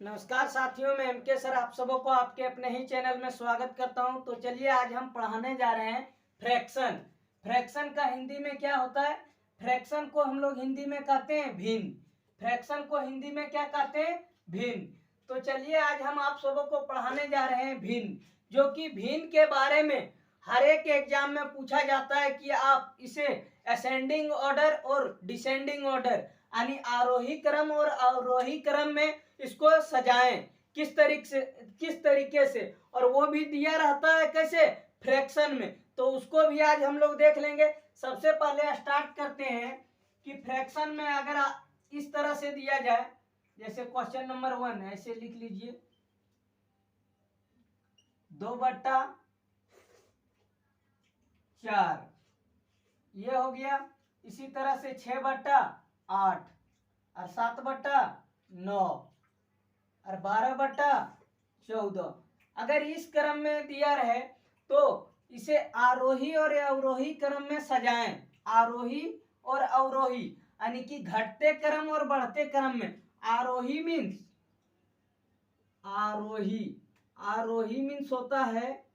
नमस्कार साथियों, मैं एम के सर आप सबों को आपके अपने ही चैनल में स्वागत करता हूं। तो चलिए आज हम पढ़ाने जा रहे हैं फ्रैक्शन। फ्रैक्शन का हिंदी में क्या होता है? फ्रैक्शन को हम लोग हिंदी में कहते हैं भिन्न। फ्रैक्शन को हिंदी में क्या कहते हैं? भिन्न। तो चलिए आज हम आप सबों को पढ़ाने जा रहे हैं भिन्न, जो कि भिन्न के बारे में हर एक एग्जाम में पूछा जाता है कि आप इसे असेंडिंग ऑर्डर और डिसेंडिंग ऑर्डर यानी आरोही क्रम और अवरोही क्रम में इसको सजाएं, किस तरीके से, और वो भी दिया रहता है कैसे? फ्रैक्शन में। तो उसको भी आज हम लोग देख लेंगे। सबसे पहले स्टार्ट करते हैं कि फ्रैक्शन में अगर इस तरह से दिया जाए, जैसे क्वेश्चन नंबर 1 ऐसे लिख लीजिए 2/4 ये हो गया। इसी तरह से 6/8 और 7/9 और 12/14। अगर इस क्रम में दिया रहे तो इसे आरोही और अवरोही क्रम में सजाएं। आरोही और अवरोही यानी कि घटते क्रम और बढ़ते क्रम में। आरोही मीन्स आरोही मीन्स होता है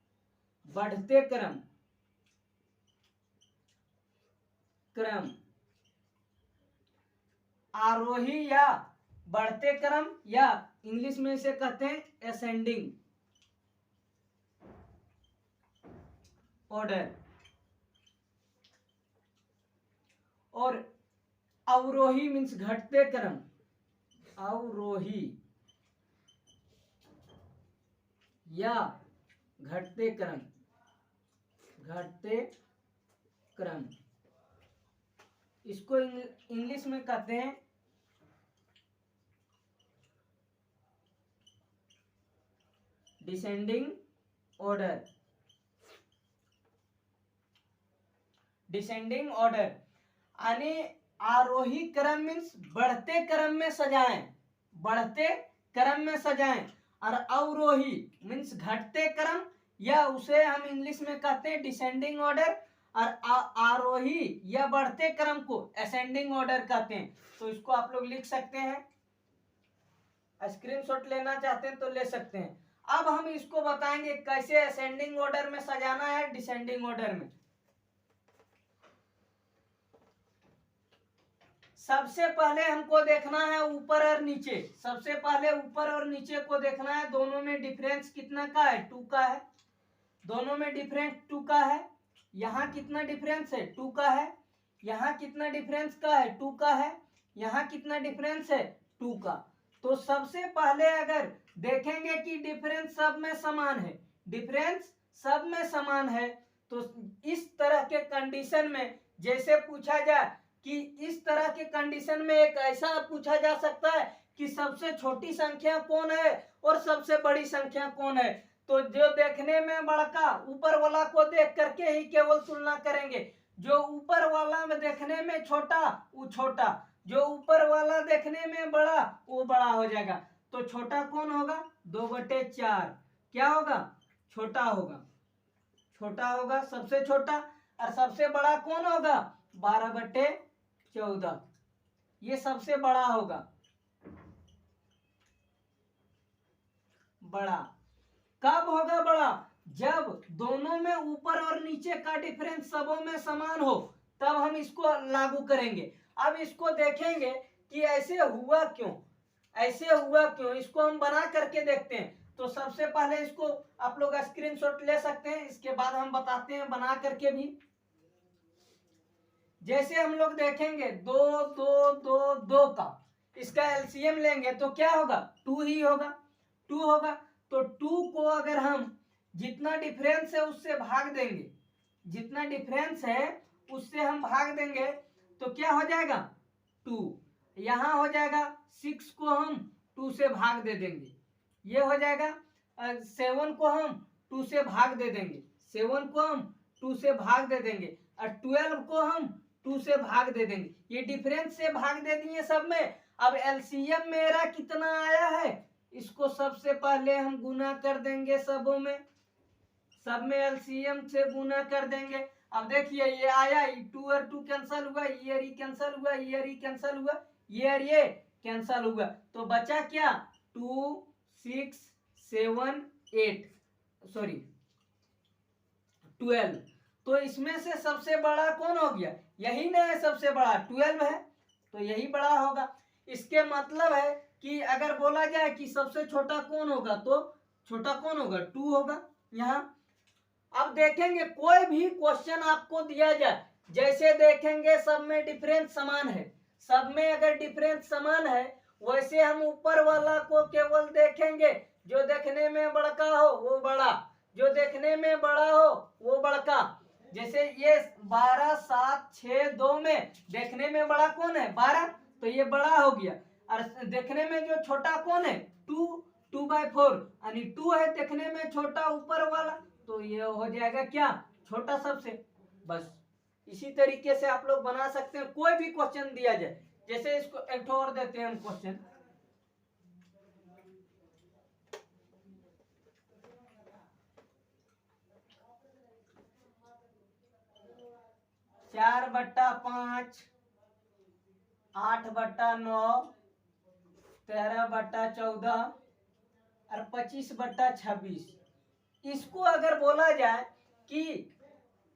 बढ़ते क्रम आरोही या बढ़ते क्रम, या इंग्लिश में इसे कहते हैं असेंडिंग ऑर्डर। और अवरोही मीन्स घटते क्रम, अवरोही या घटते क्रम इसको इंग्लिश में कहते हैं डिसेंडिंग ऑर्डर। डिसेंडिंग ऑर्डर यानी आरोही क्रम मीन्स बढ़ते क्रम में सजाएं, बढ़ते क्रम में सजाएं। और अवरोही मीन्स घटते क्रम, या उसे हम इंग्लिश में कहते हैं डिसेंडिंग ऑर्डर। और आरोही या बढ़ते क्रम को असेंडिंग ऑर्डर कहते हैं। तो इसको आप लोग लिख सकते हैं, स्क्रीनशॉट लेना चाहते हैं तो ले सकते हैं। अब हम इसको बताएंगे कैसे असेंडिंग ऑर्डर में सजाना है, डिसेंडिंग ऑर्डर में। सबसे पहले हमको देखना है ऊपर और नीचे। सबसे पहले ऊपर और नीचे को देखना है, दोनों में डिफरेंस कितना का है? 2 का है। दोनों में डिफरेंस 2 का है। यहाँ कितना डिफरेंस है? 2 का है। यहाँ कितना डिफरेंस का है? 2 का है। यहाँ कितना डिफरेंस है? 2 का। तो सबसे पहले अगर देखेंगे कि डिफरेंस सब में समान है, डिफरेंस सब में समान है, तो इस तरह के कंडीशन में जैसे पूछा जाए कि इस तरह के कंडीशन में एक ऐसा पूछा जा सकता है कि सबसे छोटी संख्या कौन है और सबसे बड़ी संख्या कौन है। तो जो देखने में बड़ा ऊपर वाला को देख करके ही केवल तुलना करेंगे। जो ऊपर वाला में देखने में छोटा वो छोटा, जो ऊपर वाला देखने में बड़ा वो बड़ा हो जाएगा। तो छोटा कौन होगा? 2/4 क्या होगा? छोटा होगा। छोटा होगा सबसे छोटा। और सबसे बड़ा कौन होगा? 12/14 ये सबसे बड़ा होगा। बड़ा कब होगा बड़ा? जब दोनों में ऊपर और नीचे का डिफरेंस सबों में समान हो, तब हम इसको लागू करेंगे। अब इसको देखेंगे कि ऐसे हुआ क्यों, ऐसे हुआ क्यों, इसको हम बना करके देखते हैं। तो सबसे पहले इसको आप लोग स्क्रीनशॉट ले सकते हैं, इसके बाद हम बताते हैं बना करके भी। जैसे हम लोग देखेंगे 2 2 2 2 का इसका एलसीएम लेंगे तो क्या होगा? 2 ही होगा। 2 होगा। तो 2 को अगर हम जितना डिफरेंस है उससे भाग देंगे, जितना डिफरेंस है उससे हम भाग देंगे तो क्या हो जाएगा? 2। यहां हो जाएगा 6 को हम 2 से भाग दे देंगे, ये हो जाएगा। 7 को हम 2 से भाग दे देंगे, 7 को हम 2 से भाग दे देंगे। और 12 को हम 2 से भाग दे देंगे। ये डिफरेंस से भाग दे दिए सब में। अब एलसीएम मेरा कितना आया है, इसको सबसे पहले हम गुना कर देंगे सबों में, सब में एलसीएम से गुना कर देंगे। अब देखिए ये आया, 2 और 2 कैंसल हुआ, ये कैंसल हुआ, ये कैंसल हुआ, ये कैंसल हुआ। तो बचा क्या? 2 6 7 8 सॉरी 12। तो इसमें से सबसे बड़ा कौन हो गया? यही ना है सबसे बड़ा, 12 है, तो यही बड़ा होगा। इसके मतलब है कि अगर बोला जाए कि सबसे छोटा कौन होगा, तो छोटा कौन होगा? 2 होगा यहाँ। अब देखेंगे कोई भी क्वेश्चन आपको दिया जाए, जैसे देखेंगे सब में डिफरेंस समान है, सब में अगर डिफरेंस समान है, वैसे हम ऊपर वाला को केवल देखेंगे, जो देखने में बड़का हो वो बड़ा, जो देखने में बड़ा हो वो बड़का। जैसे ये 12 7 6 2 में देखने में बड़ा कौन है? 12, तो ये बड़ा हो गया। और देखने में जो छोटा कौन है? 2/4, यानी 2 है देखने में छोटा ऊपर वाला, तो ये हो जाएगा क्या? छोटा सबसे। बस इसी तरीके से आप लोग बना सकते हैं, कोई भी क्वेश्चन दिया जाए। जैसे इसको एक और देते हैं हम क्वेश्चन, चार बट्टा 5, 8/9, 13/14 और 25/26। इसको अगर बोला जाए कि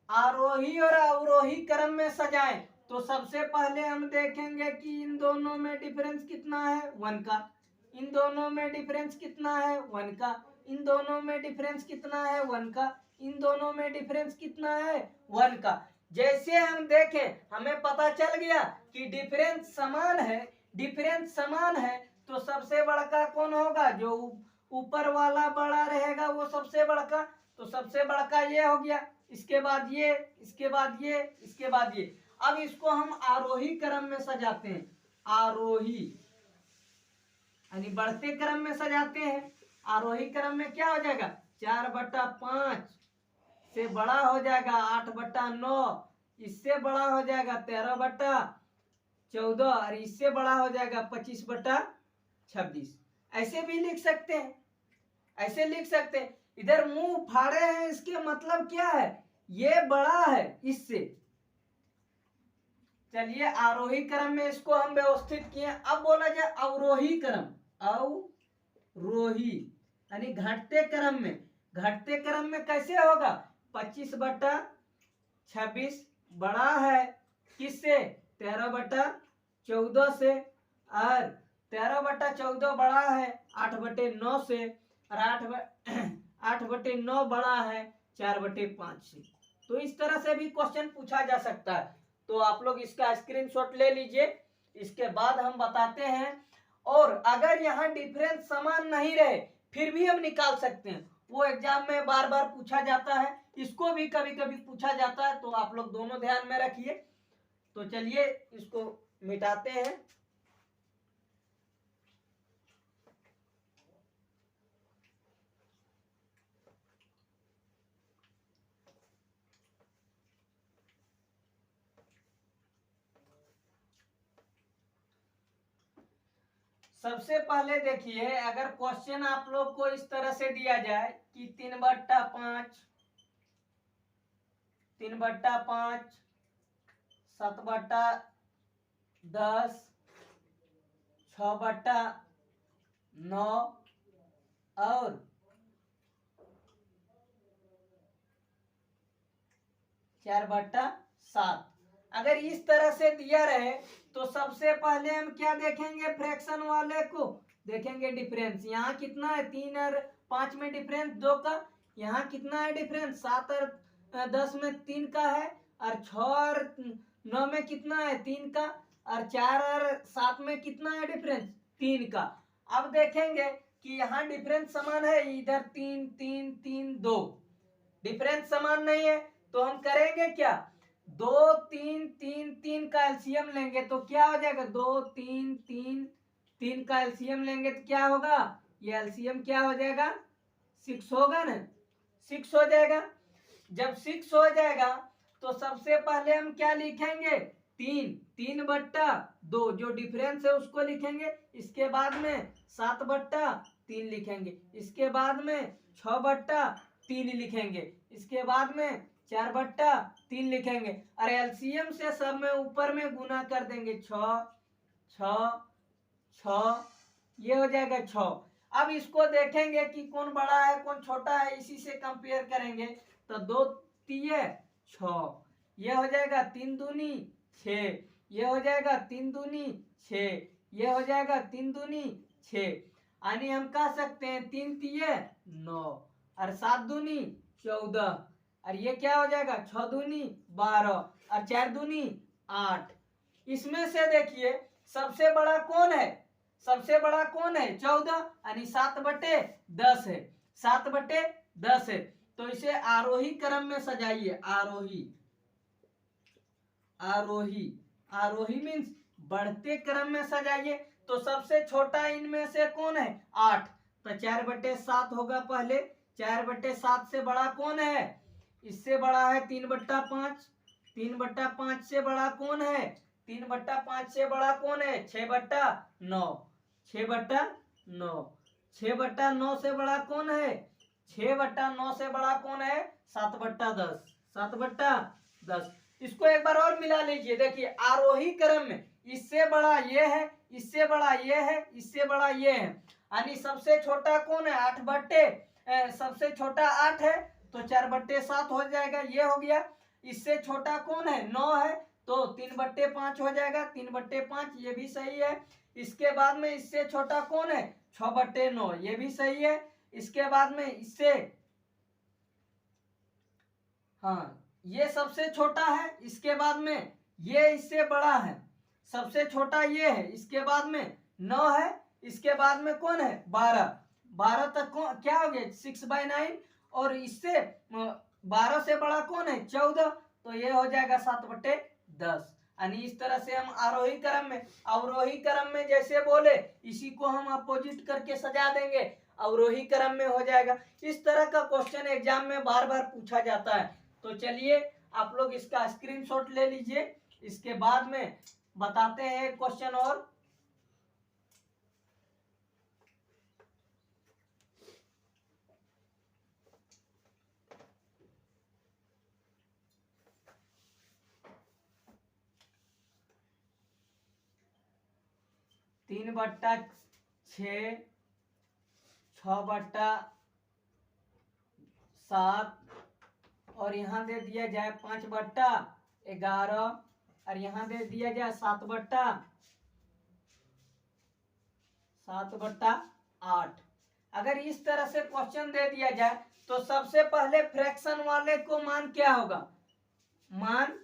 आरोही और अवरोही क्रम में सजाएं, तो सबसे पहले हम देखेंगे कि इन दोनों में डिफरेंस कितना है? 1 का। इन दोनों में डिफरेंस कितना है? 1 का। इन दोनों में डिफरेंस कितना है? 1 का। इन दोनों में डिफरेंस कितना है? 1 का। जैसे हम देखें, हमें पता चल गया कि डिफरेंस समान है, डिफरेंस समान है, तो सबसे बड़का कौन होगा? जो ऊपर वाला बड़ा रहेगा वो सबसे बड़का, तो सबसे बड़का ये हो गया, इसके बाद ये, इसके बाद ये, इसके बाद ये। अब इसको हम आरोही क्रम में सजाते हैं, आरोही यानी बढ़ते क्रम में सजाते हैं। आरोही क्रम में क्या हो जाएगा? 4/5 से बड़ा हो जाएगा 8/9, इससे बड़ा हो जाएगा 13/14 और इससे बड़ा हो जाएगा 25/26। ऐसे भी लिख सकते हैं, ऐसे लिख सकते हैं। इधर मुंह फाड़े हैं, इसके मतलब क्या है? ये बड़ा है इससे। चलिए आरोही क्रम में इसको हम व्यवस्थित किए। अब बोला जाए अवरोही क्रम, अवरोही यानी घटते क्रम में। घटते क्रम में कैसे होगा? 25/26 बड़ा है किससे? 13/14 से, और 13/14 बड़ा है 8/9 से, और 8/9 बड़ा है 4/5 से। तो इस तरह से भी क्वेश्चन पूछा जा सकता है। तो आप लोग इसका स्क्रीनशॉट ले लीजिए, इसके बाद हम बताते हैं। और अगर यहाँ डिफरेंस समान नहीं रहे फिर भी हम निकाल सकते हैं, वो एग्जाम में बार बार पूछा जाता है, इसको भी कभी कभी पूछा जाता है, तो आप लोग दोनों ध्यान में रखिए। तो चलिए इसको मिटाते हैं। सबसे पहले देखिए, अगर क्वेश्चन आप लोग को इस तरह से दिया जाए कि 3/5, 3/5, 7/10, 6/9 और 4/7, अगर इस तरह से दिया रहे तो सबसे पहले हम क्या देखेंगे? फ्रैक्शन वाले को देखेंगे डिफरेंस। यहाँ कितना है? 3 और 5 में डिफरेंस 2 का। यहाँ कितना है डिफरेंस? 7 और 10 में 3 का है, और 6 और 9 में कितना है? 3 का, और 4 और 7 में कितना है डिफरेंस? 3 का। अब देखेंगे कि यहाँ डिफरेंस समान है, इधर 3 3 3 2, डिफरेंस समान नहीं है, तो हम करेंगे क्या? 2 3 3 3 का एलसीएम लेंगे, तो क्या हो जाएगा? 2 3 3 3 का एलसीएम लेंगे तो क्या होगा? ये एलसीएम क्या हो जाएगा? 6 होगा ना, 6 हो जाएगा। जब 6 हो जाएगा तो सबसे पहले हम क्या लिखेंगे? 3/2 जो डिफरेंस है उसको लिखेंगे। इसके बाद में 7/3 लिखेंगे। इसके बाद में 6/3 लिखेंगे। इसके बाद में 4/3 लिखेंगे, और एलसीएम से सब में ऊपर में गुना कर देंगे। 6 6 6, ये हो जाएगा 6। अब इसको देखेंगे कि कौन बड़ा है कौन छोटा है, इसी से कंपेयर करेंगे। तो 2 तिये 6, ये हो जाएगा 3 दूनी 6, ये हो जाएगा 3 दूनी 6, ये हो जाएगा 3 दूनी 6। यानी हम कह सकते हैं 3 तिये 9 और 7 दूनी 14, और ये क्या हो जाएगा 6 दूनी 12 और 4 दूनी 8। इसमें से देखिए सबसे बड़ा कौन है, सबसे बड़ा कौन है 14, यानी 7/10 है, 7/10 है। तो इसे आरोही क्रम में सजाइए, आरोही, आरोही, आरोही मीन्स बढ़ते क्रम में सजाइए। तो सबसे छोटा इनमें से कौन है 8, तो 4/7 होगा पहले। 4/7 से बड़ा कौन है, इससे बड़ा है 3/5, 3/5 से बड़ा कौन है, 3/5 से बड़ा कौन है 6/9, 6/9, 6/9 से बड़ा कौन है, 6/9 से बड़ा कौन है 7/10, 7/10। इसको एक बार और मिला लीजिए, देखिए आरोही क्रम में इससे बड़ा ये है, इससे बड़ा ये है, इससे बड़ा ये है। यानी सबसे छोटा कौन है 8 सबसे छोटा 8 है तो 4/7 हो जाएगा, ये हो गया। इससे छोटा कौन है 9 है तो 3/5 हो जाएगा, 3/5 ये भी सही है। इसके बाद में इससे छोटा कौन है 6/9, ये भी सही है। इसके बाद में इससे, हाँ ये सबसे छोटा है, इसके बाद में ये इससे बड़ा है, सबसे छोटा ये है, इसके बाद में 9 है, इसके बाद में कौन है 12, 12 तक क्या हो गया 6/9, और इससे 12 से बड़ा कौन है 14, तो ये हो जाएगा 7/10। यानी इस तरह से हम आरोही क्रम में, अवरोही क्रम में जैसे बोले इसी को हम अपोजिट करके सजा देंगे, अवरोही क्रम में हो जाएगा। इस तरह का क्वेश्चन एग्जाम में बार बार पूछा जाता है। तो चलिए आप लोग इसका स्क्रीनशॉट ले लीजिए, इसके बाद में बताते हैं क्वेश्चन और। तीन 3/6, 6/7, और यहाँ दे दिया जाए 5/11, और यहाँ दे दिया जाए 7/8। अगर इस तरह से क्वेश्चन दे दिया जाए तो सबसे पहले फ्रैक्शन वाले को मान क्या होगा, मान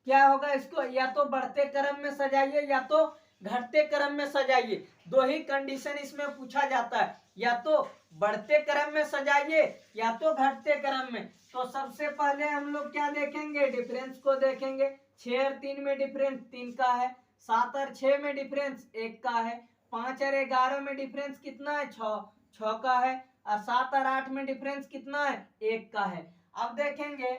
क्या होगा, इसको या तो बढ़ते क्रम में सजाइए या तो घटते क्रम में सजाइए। दो ही कंडीशन इसमें पूछा जाता है, या तो बढ़ते क्रम में सजाइए या तो घटते क्रम में। तो सबसे पहले हम लोग क्या देखेंगे, डिफरेंस को देखेंगे। 6 और 3 में डिफरेंस 3 का है, 7 और 6 में डिफरेंस 1 का है, 5 और 11 में डिफरेंस कितना है 6 का है, और 7 और 8 में डिफरेंस कितना है 1 का है। अब देखेंगे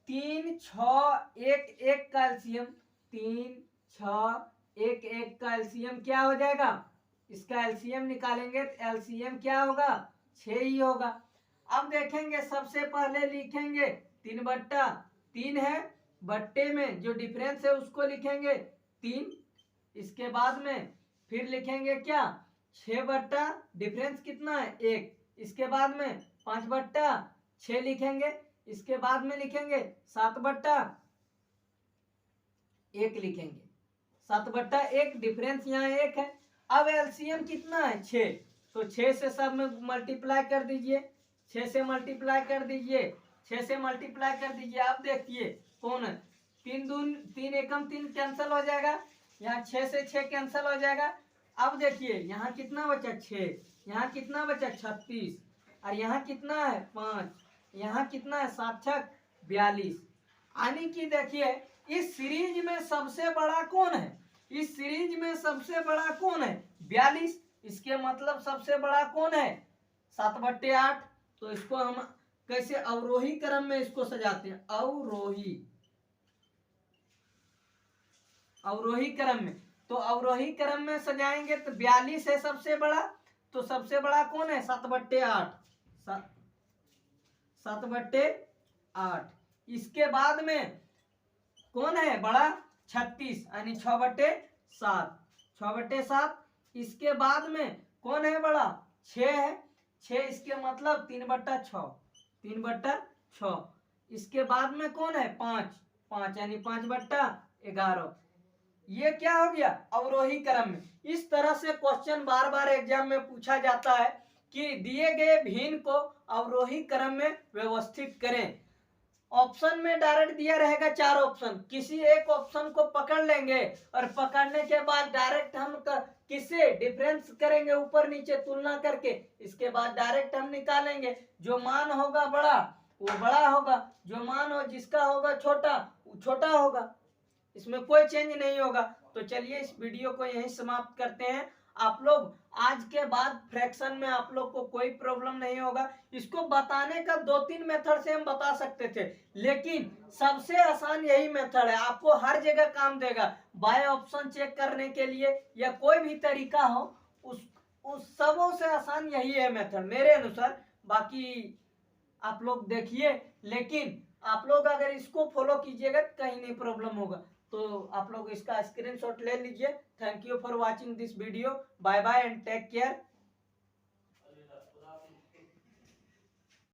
3 6 1 1 का एलसीएम, 3 6 1 1 का एलसीएम क्या हो जाएगा, इसका एलसीएम निकालेंगे तो एलसीएम क्या होगा 6 ही होगा। अब देखेंगे सबसे पहले लिखेंगे 3/3 है, बट्टे में जो डिफरेंस है उसको लिखेंगे 3। इसके बाद में फिर लिखेंगे क्या 6 डिफरेंस कितना है 1, इसके बाद में 5/6 लिखेंगे, इसके बाद में लिखेंगे 7/1 लिखेंगे, 7/1 डिफरेंस यहाँ 1 है। अब एलसीएम कितना है 6, तो 6 से सब में मल्टीप्लाई कर दीजिए, 6 से मल्टीप्लाई कर दीजिए, 6 से मल्टीप्लाई कर दीजिए। अब देखिए कौन है 3 एकम 3 कैंसिल हो जाएगा, यहाँ 6 से 6 कैंसिल हो जाएगा। अब देखिए यहाँ कितना बचा 6, यहाँ कितना बचा 36, और यहाँ कितना है 5, यहाँ कितना है 7 6 42। यानी कि देखिए इस सीरीज में सबसे बड़ा कौन है, इस सीरीज में सबसे बड़ा कौन है 42। इसके मतलब सबसे बड़ा कौन है 7/8। तो इसको हम कैसे अवरोही क्रम में इसको सजाते हैं, अवरोही, अवरोही क्रम में। तो अवरोही क्रम में सजाएंगे तो 42 है सबसे बड़ा, तो सबसे बड़ा कौन है 7/8, 7/8। इसके बाद में कौन है बड़ा 36, यानी 6/7, 6/7। इसके बाद में कौन है बड़ा 6 है, 6 इसके मतलब 3/6, 3/6। इसके बाद में कौन है 5, 5 यानी 5/11। ये क्या हो गया अवरोही क्रम में। इस तरह से क्वेश्चन बार बार एग्जाम में पूछा जाता है कि दिए गए भिन्न को अवरोही क्रम में व्यवस्थित करें। ऑप्शन में डायरेक्ट दिया रहेगा 4 ऑप्शन, किसी एक ऑप्शन को पकड़ लेंगे और पकड़ने के बाद डायरेक्ट हम किससे डिफरेंस करेंगे, ऊपर नीचे तुलना करके। इसके बाद डायरेक्ट हम निकालेंगे, जो मान होगा बड़ा वो बड़ा होगा, जो मान हो जिसका होगा छोटा वो छोटा होगा, इसमें कोई चेंज नहीं होगा। तो चलिए इस वीडियो को यहीं समाप्त करते हैं। आप लोग आज के बाद फ्रैक्शन में आप लोग को कोई प्रॉब्लम नहीं होगा। इसको बताने का 2-3 मेथड से हम बता सकते थे, लेकिन सबसे आसान यही मेथड है, आपको हर जगह काम देगा। बाय ऑप्शन चेक करने के लिए या कोई भी तरीका हो, उस सबों से आसान यही है मेथड मेरे अनुसार। बाकी आप लोग देखिए, लेकिन आप लोग अगर इसको फॉलो कीजिएगा कहीं नहीं प्रॉब्लम होगा। तो आप लोग इसका स्क्रीनशॉट ले लीजिए। Thank you for watching this video. Bye bye and take care.